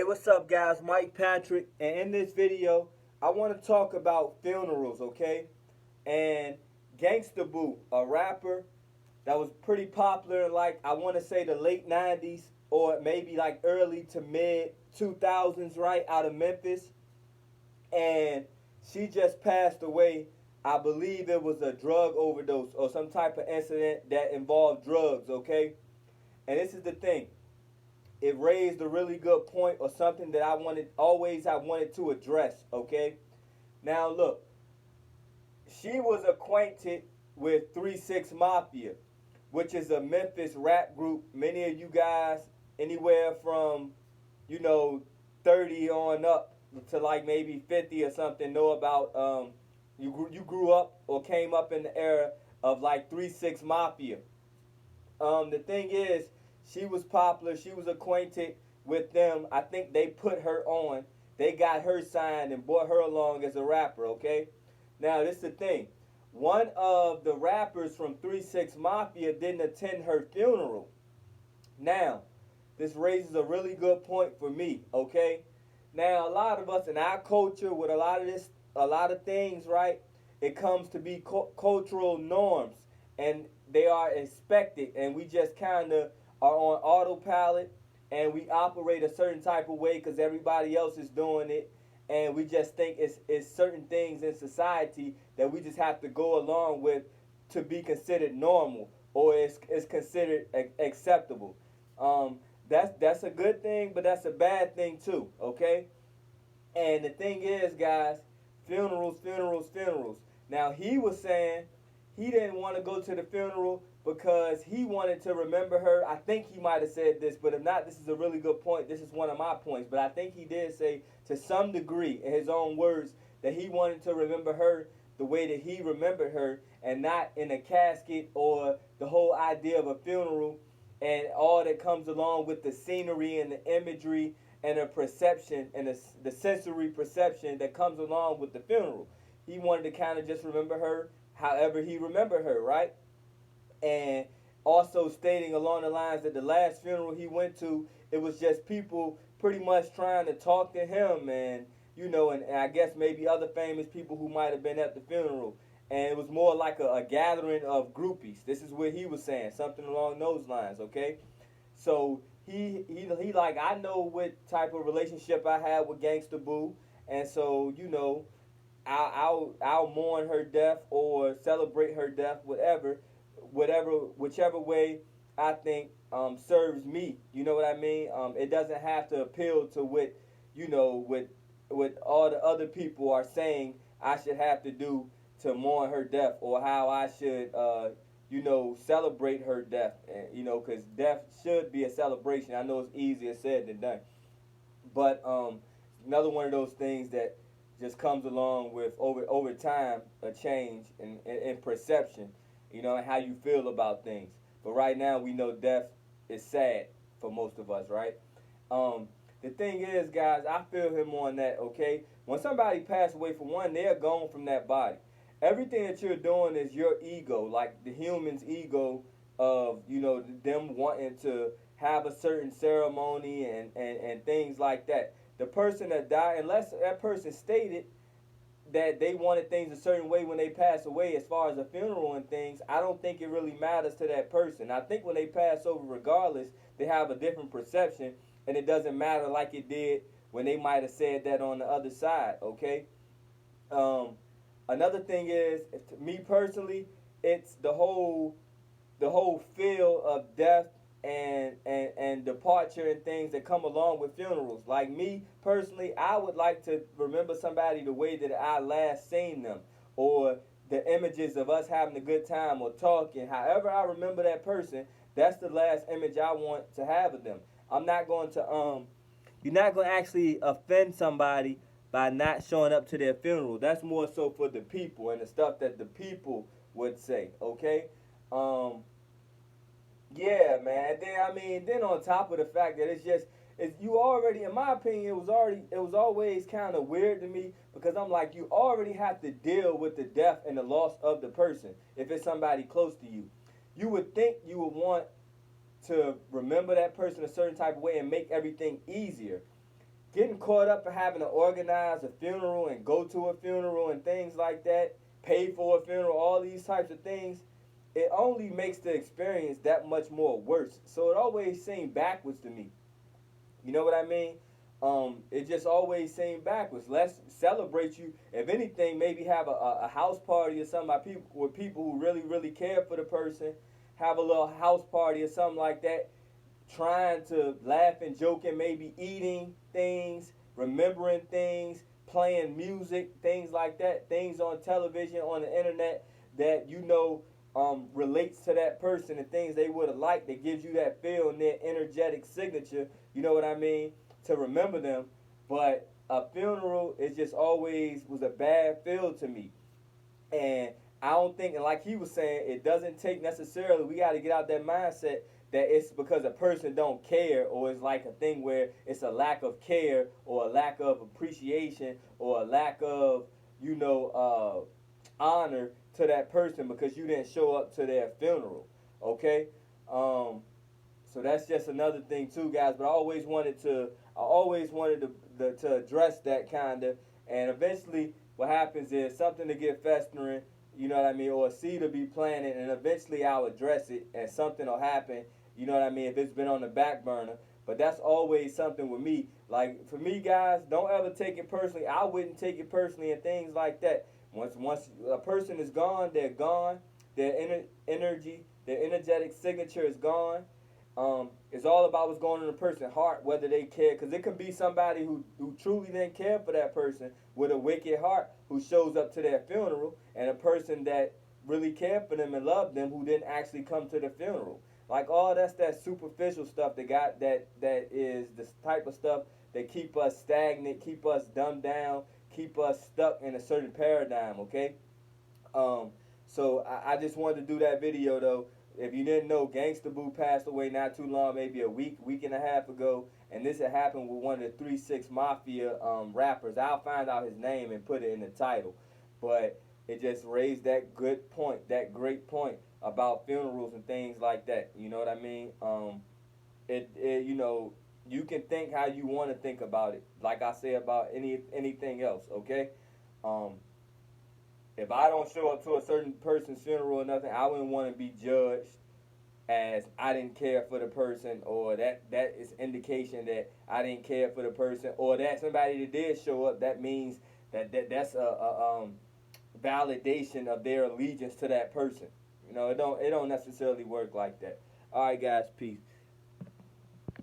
Hey, what's up, guys? Mike Patrick, and in this video, I want to talk about funerals, okay? And Gangsta Boo, a rapper that was pretty popular in, like, I want to say the late 90s or maybe like early to mid 2000s, right, out of Memphis. And she just passed away. I believe it was a drug overdose or some type of incident that involved drugs, okay? And this is the thing, it raised a really good point or something that I wanted to address, okay? Now look, she was acquainted with 3 6 Mafia, which is a Memphis rap group. Many of you guys, anywhere from, you know, 30 on up to like maybe 50 or something, know about. You grew up or came up in the era of like 3 6 Mafia. The thing is, she was popular. She was acquainted with them. I think they put her on. They got her signed and brought her along as a rapper. Okay. Now this is the thing. One of the rappers from 3 6 Mafia didn't attend her funeral. Now, this raises a really good point for me. Okay. Now a lot of us in our culture with a lot of things, right? It comes to be cultural norms, and they are expected, and we just kind of are on autopilot, and we operate a certain type of way because everybody else is doing it, and we just think it's certain things in society that we just have to go along with to be considered normal or it's considered acceptable. Um, that's a good thing, but that's a bad thing too. Okay, and the thing is, guys, funerals, funerals, funerals. Now, he was saying he didn't want to go to the funeral because he wanted to remember her. I think he might have said this, but if not, this is a really good point. This is one of my points. But I think he did say, to some degree, in his own words, that he wanted to remember her the way that he remembered her and not in a casket or the whole idea of a funeral and all that comes along with the scenery and the imagery and the perception and the sensory perception that comes along with the funeral. He wanted to kind of just remember her however he remembered her, right? And also stating along the lines that the last funeral he went to, it was just people pretty much trying to talk to him, and and I guess maybe other famous people who might have been at the funeral. And it was more like a gathering of groupies. This is what he was saying, something along those lines, okay? So he like, I know what type of relationship I had with Gangsta Boo, and so I'll mourn her death or celebrate her death, whichever way I think serves me. You know what I mean? It doesn't have to appeal to what what all the other people are saying I should have to do to mourn her death, or how I should celebrate her death. And because death should be a celebration. I know it's easier said than done, but another one of those things that just comes along with over time a change in perception, and how you feel about things. But right now we know death is sad for most of us, right? Um, the thing is, guys, I feel him on that. Okay, when somebody passes away, for one, they're gone from that body. Everything that you're doing is your ego, like the human's ego of them wanting to have a certain ceremony and things like that. The person that died, unless that person stated that they wanted things a certain way when they pass away, as far as a funeral and things, I don't think it really matters to that person. I think when they pass over, regardless, they have a different perception, and it doesn't matter like it did when they might have said that on the other side. Okay. Um, Another thing is, to me personally, it's the whole feel of death and departure and things that come along with funerals. Like me personally, I would like to remember somebody the way that I last seen them, or the images of us having a good time or talking. However I remember that person, that's the last image I want to have of them. I'm not going to You're not going to actually offend somebody by not showing up to their funeral. That's more so for the people and the stuff that the people would say. Okay. Um, yeah, man. Then on top of the fact that it's you already, in my opinion, it was always kind of weird to me, because I'm like, you already have to deal with the death and the loss of the person if it's somebody close to you. You would think you would want to remember that person a certain type of way and make everything easier. getting caught up in having to organize a funeral and go to a funeral and things like that, pay for a funeral, all these types of things, it only makes the experience that much more worse. So it always seemed backwards to me. You know what I mean? It just always seemed backwards. Let's celebrate you. If anything, maybe have a house party or something by people with people who really, really care for the person. Have a little house party or something like that, trying to laugh and joking, maybe eating things, remembering things, playing music, things like that, things on television, on the internet that relates to that person and things they would have liked that gives you that feel and their energetic signature, you know what I mean, to remember them. But a funeral is just always was a bad feel to me. And I don't think, and like he was saying, it doesn't take necessarily, we got to get out that mindset that it's because a person don't care, or it's like a thing where it's a lack of care or a lack of appreciation or a lack of, honor to that person because you didn't show up to their funeral. Okay? So that's just another thing too, guys. But I always wanted to address that kind of, and eventually, what happens is something to get festering, you know what I mean, or a seed to be planted, and eventually I'll address it, and something will happen, you know what I mean, if it's been on the back burner. But that's always something with me. Like for me, guys, don't ever take it personally. I wouldn't take it personally and things like that. Once a person is gone, they're gone. Their energy, their energetic signature is gone. It's all about what's going on in the person's heart, whether they care. Because it could be somebody who truly didn't care for that person with a wicked heart who shows up to their funeral, and a person that really cared for them and loved them who didn't actually come to the funeral. Like all that's that superficial stuff that is the type of stuff that keep us stagnant, keep us dumbed down, keep us stuck in a certain paradigm. Okay. Um, so I just wanted to do that video though. If you didn't know, Gangsta Boo passed away not too long, maybe a week and a half ago, and this had happened with one of the 3 6 Mafia rappers. I'll find out his name and put it in the title, but it just raised that good point, that great point about funerals and things like that. You know what I mean? You can think how you want to think about it. Like I say about anything else. Okay. Um, if I don't show up to a certain person's funeral or nothing, I wouldn't want to be judged as I didn't care for the person, or that is indication that I didn't care for the person, or that somebody that did show up, that means that's a validation of their allegiance to that person. It don't necessarily work like that. All right, guys, peace.